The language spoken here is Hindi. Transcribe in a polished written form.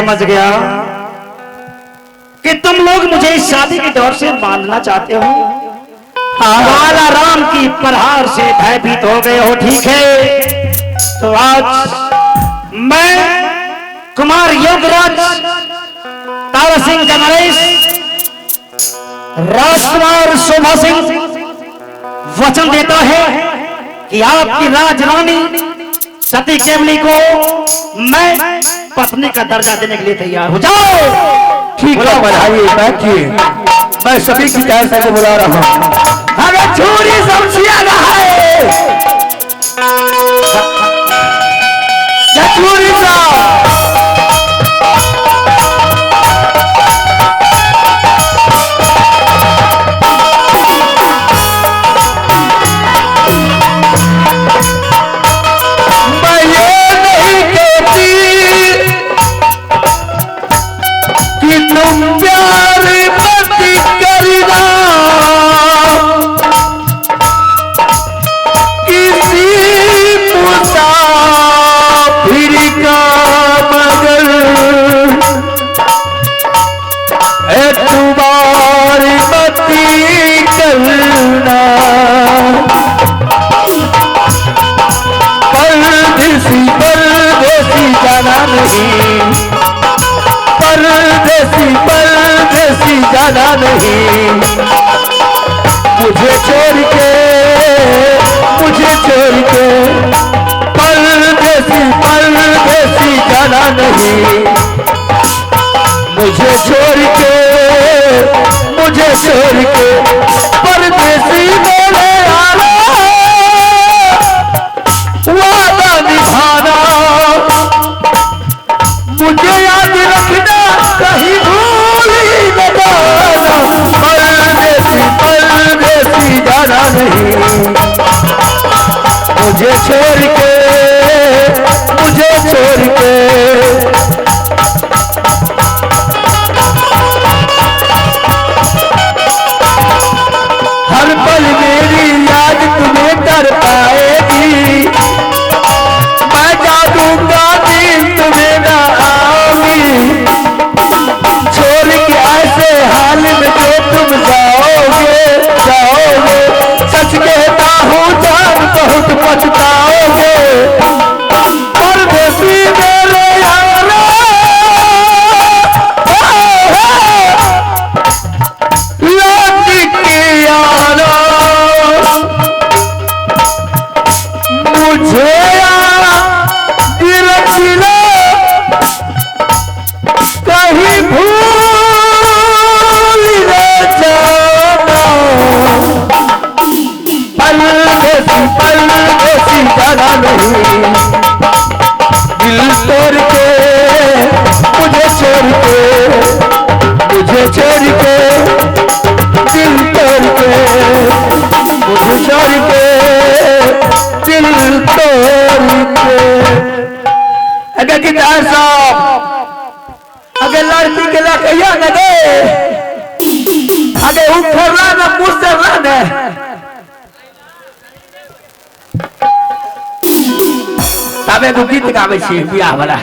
समझ गया कि तुम लोग मुझे इस शादी के दौर से मानना चाहते हो। काला राम की प्रहार से भयभीत हो गए हो, ठीक है। तो आज मैं कुमार योगराज तारा सिंह का नरेश, राजकुमार शोभा सिंह वचन देता है कि आपकी राजरानी सती केवली को मैं पत्नी का दर्जा देने के लिए तैयार हो जाओ। ठीक है, बढ़ाइए, बैठिए। मैं सभी की तरफ से बुला रहा हूँ। हमें छुरी समझिया रहा है, छुरी परदेसी जाना नहीं। मुझे छोड़ के परदेसी जाना नहीं। मुझे छोड़ के परदेसी बोले आना, वादा निभाना, मुझे याद रखना, कहीं भूल ही न जाना। परदेसी जाना नहीं। मुझे छोड़ के हर पल मेरी याद तुम्हें कर पाएगी। मैं जा दूंगा दिन तुम्हें ना आऊंगी। छोड़ के ऐसे हाल में जो तुम जाओगे। सच कहता हूँ जान बहुत पछताओगे। परदेसी मेरे यारा, लौट के आना। मुझे कहीं भूल न जाना। परदेसी जाना नहीं। दिल तोड़ के मुझे छोड़ के दिल तोड़ के मुझे छोड़ के दिल तोड़ के। अगर गिटार साहब अगर लड़की के ला कहिया न दे, अगर उठला न मुझसे रहने, तबे गीत गावे छी बियाह वाला।